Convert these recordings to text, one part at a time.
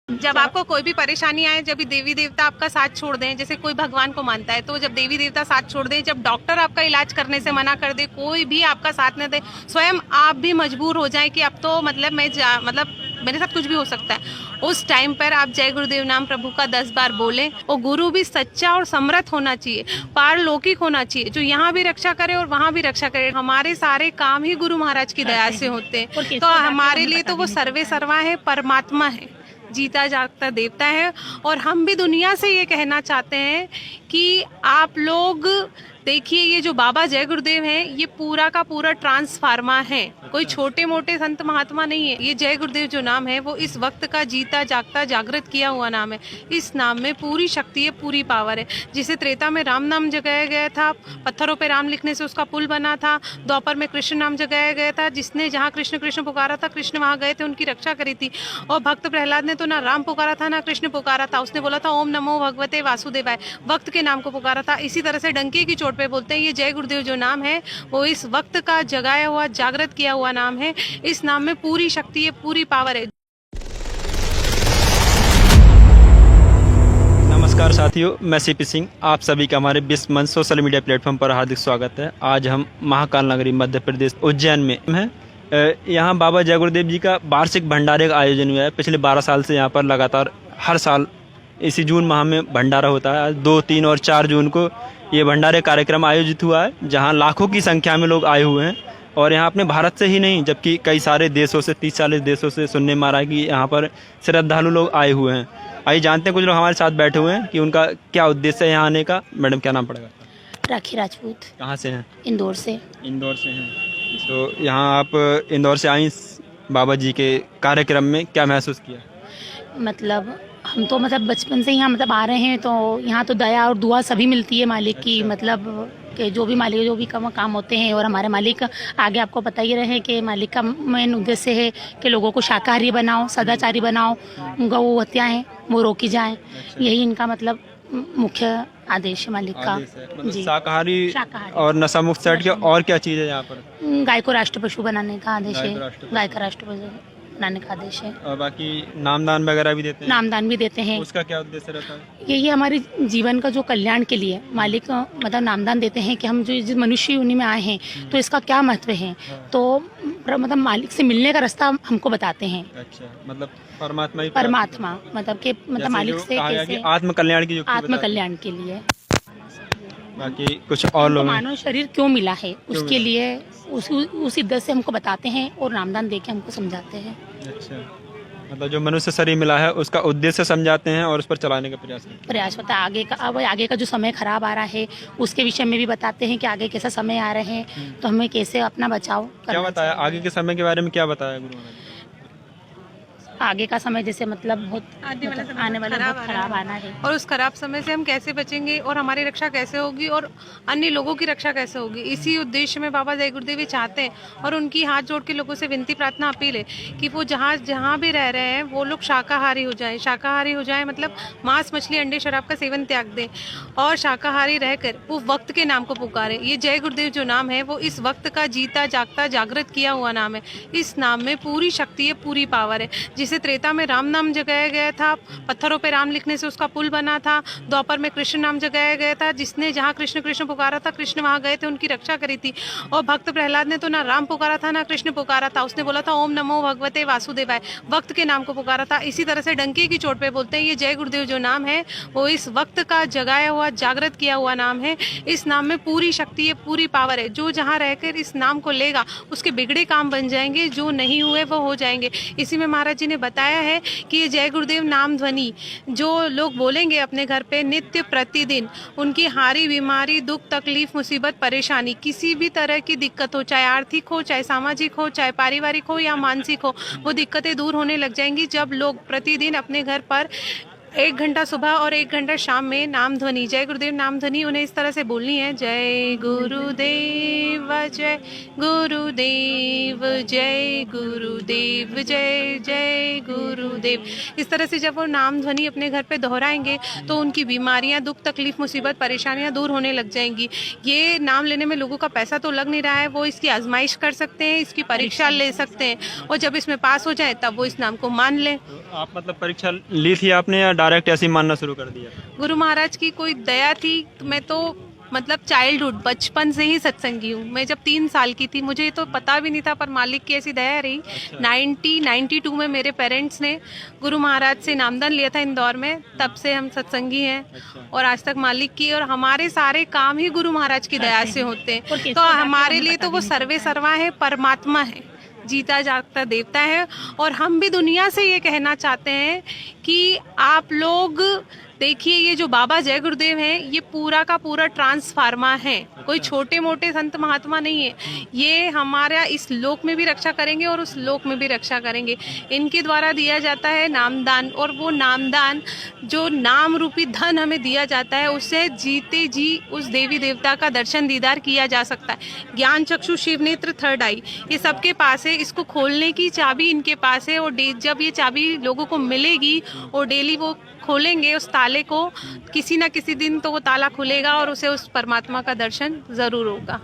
जब आपको कोई भी परेशानी आए, जब भी देवी देवता आपका साथ छोड़ दें, जैसे कोई भगवान को मानता है तो जब देवी देवता साथ छोड़ दें, जब डॉक्टर आपका इलाज करने से मना कर दे, कोई भी आपका साथ न दे, स्वयं आप भी मजबूर हो जाए कि अब तो मतलब मतलब मेरे साथ कुछ भी हो सकता है, उस टाइम पर आप जय गुरुदेव नाम प्रभु का 10 बार बोलें। और गुरु भी सच्चा और समर्थ होना चाहिए, पारलौकिक होना चाहिए, जो यहाँ भी रक्षा करे और वहाँ भी रक्षा करे। हमारे सारे काम ही गुरु महाराज की दया से होते हैं, तो हमारे लिए तो वो सर्वे सर्वा है, परमात्मा है, जीता जागता देवता है। और हम भी दुनिया से ये कहना चाहते हैं कि आप लोग देखिए, ये जो बाबा जय गुरुदेव हैं, ये पूरा का पूरा ट्रांसफार्मा है, कोई छोटे मोटे संत महात्मा नहीं है। ये जय गुरुदेव जो नाम है वो इस वक्त का जीता जागता जागृत किया हुआ नाम है। इस नाम में पूरी शक्ति है, पूरी पावर है। जिसे त्रेता में राम नाम जगाया गया था, पत्थरों पे राम लिखने से उसका पुल बना था। द्वापर में कृष्ण नाम जगाया गया था, जिसने जहाँ कृष्ण कृष्ण पुकारा था, कृष्ण वहाँ गए थे, उनकी रक्षा करी थी। और भक्त प्रहलाद ने तो ना राम पुकारा था ना कृष्ण पुकारा था, उसने बोला था ओम नमो भगवते वासुदेवाय, वक्त के नाम को पुकारा था। इसी तरह से डंके की चोट पे बोलते हैं, ये जय गुरुदेव जो नाम है वो इस वक्त का जगाया हुआ जागृत किया हुआ नाम है। इस नाम में पूरी शक्ति है, पूरी पावर है। नमस्कार साथियों, मैं सीपी सिंह, आप सभी का हमारे विश्व मंच सोशल मीडिया प्लेटफॉर्म पर हार्दिक स्वागत है। आज हम महाकाल नगरी मध्य प्रदेश उज्जैन में हैं। यहाँ बाबा जय गुरुदेव जी का वार्षिक भंडारे का आयोजन हुआ है। पिछले 12 साल से यहाँ पर लगातार हर साल इसी जून माह में भंडारा होता है। आज 2, 3 और 4 जून को ये भंडारे कार्यक्रम आयोजित हुआ है, जहाँ लाखों की संख्या में लोग आए हुए हैं। और यहाँ अपने भारत से ही नहीं, जबकि कई सारे देशों से, 30-40 देशों से सुनने में आ रहा है कि यहाँ पर श्रद्धालु लोग आए हुए हैं। आइए जानते हैं, कुछ लोग हमारे साथ बैठे हुए हैं कि उनका क्या उद्देश्य है यहाँ आने का। मैडम, क्या नाम पड़ेगा? राखी राजपूत। कहाँ से हैं? इंदौर से। इंदौर से हैं। तो यहाँ आप इंदौर से आई बाबा जी के कार्यक्रम में, क्या महसूस किया? मतलब हम तो बचपन से यहाँ आ रहे हैं, तो यहाँ तो दया और दुआ सभी मिलती है मालिक की। कि जो भी मालिक जो भी काम होते हैं, और हमारे मालिक आगे आपको पता ही रहे कि मालिक का मेन उद्देश्य है कि लोगों को शाकाहारी बनाओ, सदाचारी बनाओ, गौ हत्याएँ वो रोकी जाएँ। यही इनका मुख्य आदेश है मालिक का। जी, शाकाहारी और नशा मुक्त सेट के और क्या चीज़ है यहाँ पर? गाय को राष्ट्र पशु बनाने का आदेश है। गाय का राष्ट्र पशु बनाने का आदेश है। और बाकी नामदान वगैरह भी देते हैं? नामदान भी देते हैं। उसका क्या उद्देश्य रहता है? यही हमारे जीवन का जो कल्याण के लिए मालिक नामदान देते हैं कि हम जो जिस मनुष्य योनि में आए हैं तो इसका क्या महत्व है। तो मालिक से मिलने का रास्ता हमको बताते हैं। अच्छा, परमात्मा कि मालिक से कैसे आत्म कल्याण की आत्म कल्याण के लिए। बाकी कुछ और लोग मानव शरीर क्यों मिला है उसके लिए उसी उद्देश्य से हमको बताते हैं और नामदान देके हमको समझाते हैं। अच्छा, जो मनुष्य शरीर मिला है उसका उद्देश्य समझाते हैं और उस पर चलाने का प्रयास होता है। आगे का जो समय खराब आ रहा है उसके विषय में भी बताते हैं कि आगे कैसा समय आ रहे हैं, तो हमें कैसे अपना बचाव करना। क्या बताया आगे के समय के बारे में? क्या बताया गुरु महाराज? आगे का समय जैसे बहुत आने वाला बहुत खराब आना है, और उस खराब समय से हम कैसे बचेंगे और हमारी रक्षा कैसे होगी और अन्य लोगों की रक्षा कैसे होगी। इसी उद्देश्य में बाबा जय गुरुदेव चाहते हैं, और उनकी हाथ जोड़ के लोगों से विनती प्रार्थना अपील है कि वो जहाँ भी रह रहे हैं वो लोग शाकाहारी हो जाए। शाकाहारी हो जाए मतलब मांस, मछली, अंडे, शराब का सेवन त्याग दें और शाकाहारी रहकर वो वक्त के नाम को पुकारे। ये जय गुरुदेव जो नाम है वो इस वक्त का जीता जागता जागृत किया हुआ नाम है। इस नाम में पूरी शक्ति है, पूरी पावर है। जिसे त्रेता में राम नाम जगाया गया था, पत्थरों पे राम लिखने से उसका पुल बना था। द्वापर में कृष्ण नाम जगाया गया था, जिसने जहाँ कृष्ण कृष्ण पुकारा था, कृष्ण वहाँ गए थे, उनकी रक्षा करी थी। और भक्त प्रहलाद ने तो ना राम पुकारा था ना कृष्ण पुकारा था, उसने बोला था ओम नमो भगवते वासुदेवाय, वक्त के नाम को पुकारा था। इसी तरह से डंके की चोट पे बोलते हैं, ये जय गुरुदेव जो नाम है वो इस वक्त का जगाया हुआ जागृत किया हुआ नाम है। इस नाम में पूरी शक्ति है, पूरी पावर है। जो जहाँ रहकर इस नाम को लेगा उसके बिगड़े काम बन जाएंगे, जो नहीं हुए वो हो जाएंगे। इसी में महाराज जी ने बताया है कि ये जय गुरुदेव नाम ध्वनि जो लोग बोलेंगे अपने घर पे नित्य प्रतिदिन, उनकी हारी बीमारी, दुख, तकलीफ, मुसीबत, परेशानी, किसी भी तरह की दिक्कत हो, चाहे आर्थिक हो, चाहे सामाजिक हो, चाहे पारिवारिक हो या मानसिक हो, वो दिक्कतें दूर होने लग जाएंगी जब लोग प्रतिदिन अपने घर पर 1 घंटा सुबह और 1 घंटा शाम में नाम ध्वनि, जय गुरुदेव नाम ध्वनि उन्हें इस तरह से बोलनी है, जय गुरुदेव जय गुरुदेव जय गुरुदेव जय जय गुरुदेव। इस तरह से जब वो नाम ध्वनि अपने घर पे दोहराएंगे तो उनकी बीमारियां, दुख, तकलीफ, मुसीबत, परेशानियां दूर होने लग जाएंगी। ये नाम लेने में लोगों का पैसा तो लग नहीं रहा है, वो इसकी आजमाइश कर सकते हैं, इसकी परीक्षा ले सकते हैं और जब इसमें पास हो जाए तब वो इस नाम को मान लें। तो आप मतलब परीक्षा ली थी आपने या डायरेक्ट ऐसे ही मानना शुरू कर दिया? गुरु महाराज की कोई दया थी। मैं तो मतलब चाइल्डहुड, बचपन से ही सत्संगी हूँ। मैं जब 3 साल की थी, मुझे तो पता भी नहीं था, पर मालिक की ऐसी दया रही। 92 में मेरे पेरेंट्स ने गुरु महाराज से नामदान लिया था इंदौर में, तब से हम सत्संगी हैं और आज तक मालिक की, और हमारे सारे काम ही गुरु महाराज की दया से होते हैं। तो हमारे लिए तो वो सर्वे सर्वा है, परमात्मा है, जीता जागता देवता है। और हम भी दुनिया से ये कहना चाहते हैं कि आप लोग देखिए, ये जो बाबा जय गुरुदेव हैं, ये पूरा का पूरा ट्रांसफार्मा है, कोई छोटे मोटे संत महात्मा नहीं है। ये हमारा इस लोक में भी रक्षा करेंगे और उस लोक में भी रक्षा करेंगे। इनके द्वारा दिया जाता है नामदान, और वो नामदान जो नाम रूपी धन हमें दिया जाता है, उससे जीते जी उस देवी देवता का दर्शन दीदार किया जा सकता है। ज्ञान चक्षु शिव नेत्र थर्ड आई, ये सबके पास है। इसको खोलने की चाबी इनके पास है, और जब ये चाबी लोगों को मिलेगी और डेली वो खोलेंगे उस ताले को, किसी ना किसी दिन तो वो ताला खुलेगा और उसे उस परमात्मा का दर्शन जरूर होगा।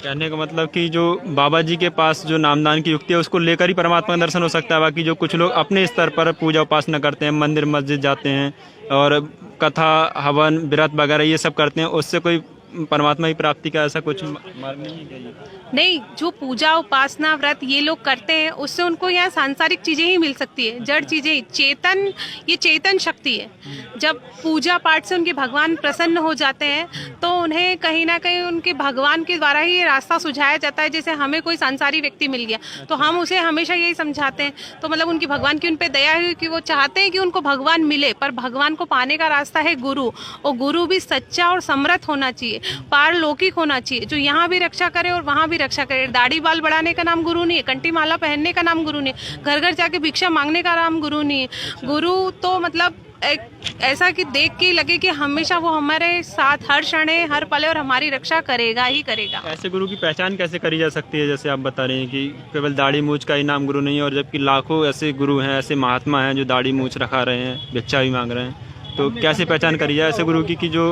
कहने का मतलब कि जो बाबा जी के पास जो नामदान की युक्ति है उसको लेकर ही परमात्मा का दर्शन हो सकता है। बाकी जो कुछ लोग अपने स्तर पर पूजा उपासना करते हैं, मंदिर मस्जिद जाते हैं और कथा हवन व्रत वगैरह ये सब करते हैं, उससे कोई परमात्मा की प्राप्ति का ऐसा कुछ मार्ग नहीं है? नहीं, जो पूजा उपासना व्रत ये लोग करते हैं उससे उनको यहाँ सांसारिक चीजें ही मिल सकती है, जड़ चीजें। चेतन, ये चेतन शक्ति है। जब पूजा पाठ से उनके भगवान प्रसन्न हो जाते हैं तो उन्हें कहीं ना कहीं उनके भगवान के द्वारा ही ये रास्ता सुझाया जाता है। जैसे हमें कोई सांसारिक व्यक्ति मिल गया तो हम उसे हमेशा यही समझाते हैं, तो मतलब उनकी भगवान की उन पे दया हुई कि वो चाहते हैं कि उनको भगवान मिले, पर भगवान को पाने का रास्ता है गुरु, और गुरु भी सच्चा और समर्थ होना चाहिए, पारलौकिक होना चाहिए, जो यहाँ भी रक्षा करे और वहाँ भी रक्षा करे। दाढ़ी बाल बढ़ाने का नाम गुरु नहीं है, कंठी माला पहनने का नाम गुरु नहीं है, घर घर जाके भिक्षा मांगने का नाम गुरु नहीं है। गुरु तो मतलब एक ऐसा कि देख के लगे कि हमेशा वो हमारे साथ हर क्षण है, हर पल है और हमारी रक्षा करेगा ही करेगा। ऐसे गुरु की पहचान कैसे करी जा सकती है? जैसे आप बता रहे हैं कि केवल दाढ़ी मूछ का ही नाम गुरु नहीं है, और जबकि लाखों ऐसे गुरु हैं, ऐसे महात्मा हैं जो दाढ़ी मूछ रखा रहे हैं, भिक्षा भी मांग रहे हैं, तो कैसे पहचान करी जाए ऐसे गुरु की कि जो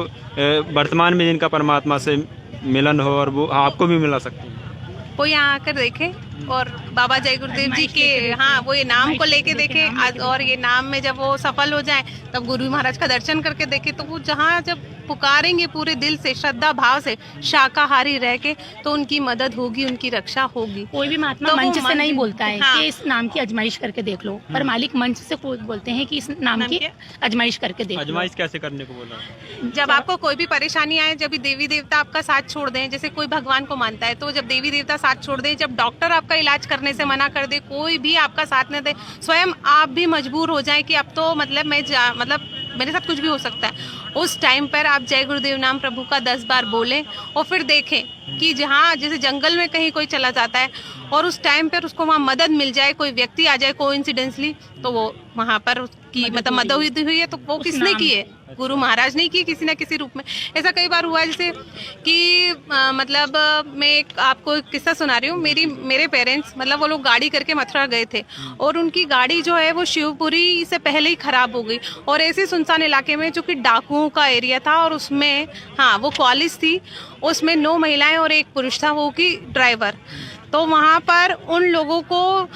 वर्तमान में जिनका परमात्मा से मिलन हो और वो आपको भी मिला सकती है? वो यहाँ आकर देखें और बाबा जय गुरुदेव जी के, हाँ, वो ये नाम को लेके देखें, और ये नाम में जब वो सफल हो जाए तब गुरु महाराज का दर्शन करके देखें। तो वो जहाँ जब पुकारेंगे पूरे दिल से, श्रद्धा भाव से, शाकाहारी रह के, तो उनकी मदद होगी, उनकी रक्षा होगी। कोई भी महात्मा तो मंच से नहीं बोलता है हाँ। कि इस नाम की आजमाइश करके देख लो, पर मालिक मंच से बोलते हैं कि इस नाम की आजमाइश करके देख लो। आजमाइश कैसे करने को बोला? जब आपको कोई भी परेशानी आए, जब भी देवी देवता आपका साथ छोड़ दें, जैसे कोई भगवान को मानता है, तो जब देवी देवता साथ छोड़ दें, जब डॉक्टर आपका इलाज करने से मना कर दे, कोई भी आपका साथ न दे, स्वयं आप भी मजबूर हो जाए कि अब तो मतलब मेरे साथ कुछ भी हो सकता है, उस टाइम पर आप जय गुरुदेव नाम प्रभु का 10 बार बोलें और फिर देखें कि जहाँ जैसे जंगल में कहीं कोई चला जाता है और उस टाइम पर उसको वहाँ मदद मिल जाए, कोई व्यक्ति आ जाए कोइंसिडेंटली, तो वो वहाँ पर उसकी मतलब मदद हुई है, तो वो किसने की है? गुरु महाराज ने की, किसी ना किसी रूप में। ऐसा कई बार हुआ है, जैसे कि मैं आपको एक किस्सा सुना रही हूँ। मेरे पेरेंट्स मतलब वो लोग गाड़ी करके मथुरा गए थे और उनकी गाड़ी जो है वो शिवपुरी से पहले ही खराब हो गई, और ऐसे सुनसान इलाके में जो कि डाकुओं का एरिया था, और उसमें हाँ वो कॉलेज थी, उसमें 9 महिलाएं और 1 पुरुष था, वो की ड्राइवर। तो वहाँ पर उन लोगों को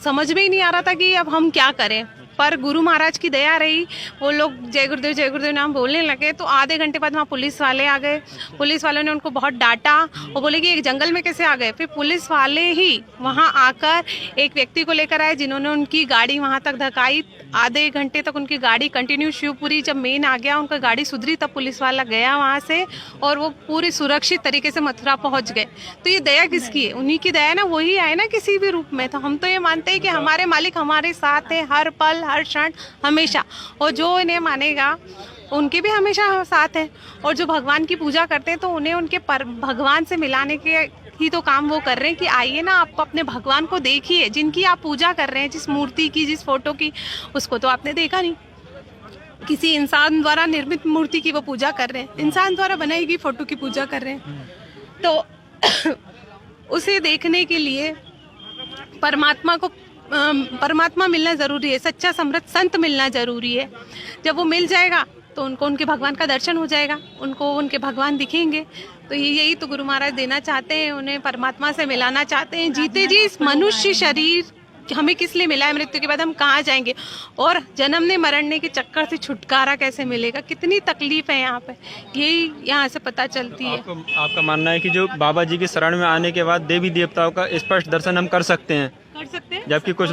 समझ में ही नहीं आ रहा था कि अब हम क्या करें, पर गुरु महाराज की दया रही, वो लोग जय गुरुदेव नाम बोलने लगे। तो आधे घंटे बाद वहाँ पुलिस वाले आ गए। पुलिस वालों ने उनको बहुत डांटा और बोले कि एक जंगल में कैसे आ गए। फिर पुलिस वाले ही वहाँ आकर एक व्यक्ति को लेकर आए, जिन्होंने उनकी गाड़ी वहाँ तक धकाई। आधे घंटे तक उनकी गाड़ी कंटिन्यू, शिवपुरी जब मेन आ गया, उनका गाड़ी सुधरी, तब पुलिस वाला गया वहाँ से और वो पूरी सुरक्षित तरीके से मथुरा पहुँच गए। तो ये दया किसकी है? उन्हीं की दया ना, वही आए ना किसी भी रूप में। तो हम तो ये मानते हैं कि हमारे मालिक हमारे साथ है, हर पल हर क्षण हमेशा, और जो इन्हें मानेगा उनके भी हमेशा साथ है। और जो भगवान की पूजा करते हैं तो उन्हें उनके भगवान से मिलाने के ही तो काम वो कर रहे हैं कि आइए ना, आप अपने भगवान को देखिए, जिनकी आप पूजा कर रहे हैं, जिस मूर्ति की, जिस फोटो की, उसको तो आपने देखा नहीं। किसी इंसान द्वारा निर्मित मूर्ति की वो पूजा कर रहे हैं, इंसान द्वारा बनाई गई फोटो की पूजा कर रहे हैं। तो उसे देखने के लिए परमात्मा मिलना जरूरी है, सच्चा समृद्ध संत मिलना जरूरी है। जब वो मिल जाएगा तो उनको उनके भगवान का दर्शन हो जाएगा, उनको उनके भगवान दिखेंगे। तो यही तो गुरु महाराज देना चाहते हैं, उन्हें परमात्मा से मिलाना चाहते हैं। जीते जी इस मनुष्य शरीर हमें किस लिए मिला है, मृत्यु के बाद हम कहाँ जाएंगे, और जन्मने मरने के चक्कर से छुटकारा कैसे मिलेगा, कितनी तकलीफ है यहाँ पे, यही यहाँ से पता चलती है। आपका मानना है कि जो बाबा जी के शरण में आने के बाद देवी देवताओं का स्पष्ट दर्शन हम कर सकते हैं, जबकि कुछ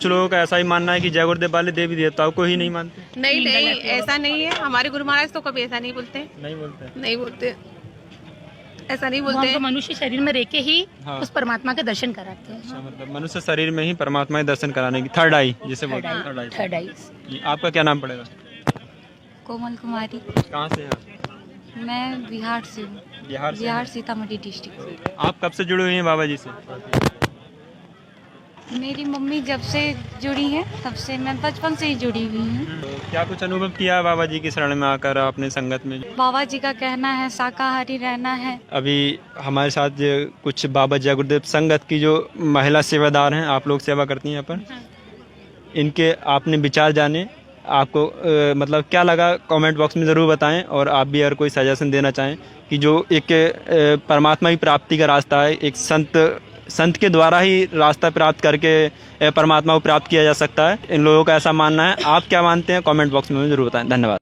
लोगों का ऐसा ही मानना है कि जय गुरुदेव वाले देवी देवताओं को ही नहीं मानते। नहीं, ऐसा नहीं है। हमारे गुरु महाराज तो कभी ऐसा नहीं बोलते, नहीं बोलते, ऐसा नहीं बोलते हैं। मनुष्य शरीर में रह के ही उस परमात्मा के दर्शन कराते हैं। अच्छा, मतलब मनुष्य शरीर में ही परमात्मा के दर्शन कराने की थर्ड आई जिसे बोलते हैं, थर्ड आई। आपका क्या नाम पड़ेगा? कोमल कुमारी। कहाँ से हैं? मैं बिहार से हूँ। बिहार सीतामढ़ी डिस्ट्रिक्ट से। आप कब से जुड़े हुए हैं बाबा जी से? मेरी मम्मी जब से जुड़ी है तब से, मैं बचपन से ही जुड़ी हुई हूँ। तो क्या कुछ अनुभव किया बाबा जी की शरण में आकर आपने संगत में? बाबा जी का कहना है शाकाहारी रहना है। अभी हमारे साथ कुछ बाबा जय गुरुदेव संगत की जो महिला सेवादार हैं, आप लोग सेवा करती हैं यहाँ पर, इनके आपने विचार जाने, आपको मतलब क्या लगा कमेंट बॉक्स में ज़रूर बताएं। और आप भी अगर कोई सजेशन देना चाहें कि जो एक परमात्मा की प्राप्ति का रास्ता है, एक संत के द्वारा ही रास्ता प्राप्त करके परमात्मा को प्राप्त किया जा सकता है, इन लोगों का ऐसा मानना है। आप क्या मानते हैं कमेंट बॉक्स में ज़रूर बताएं। धन्यवाद।